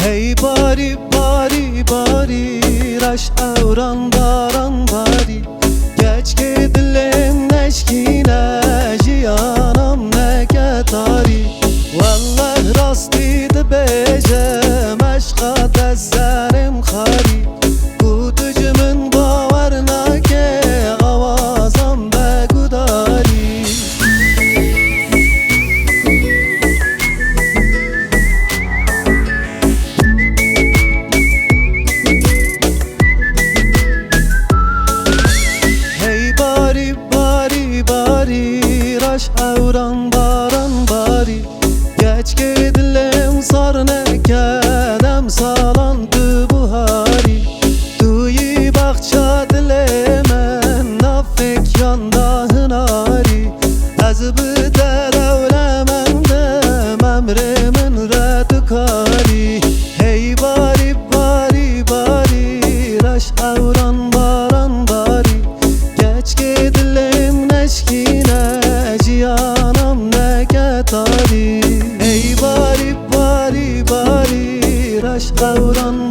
Hey bari bari bari raş avran baran bari geç gidilim neşkine jiyanam ne ketari Vallahi rastıydı becem aşka dezzerim khari Kutucumun bavarına ke avazam be gudari Raş avran baran bari geç gidilim sarne kedem salantı buhari Tuyi bakça dilemen nafek yanda hınari Azbı devlemen dem emrimin redukari Hey bari bari bari raş avran baran bari geç gidilim neşkine jiyanam ne ketari Ey bari bari bari raş avran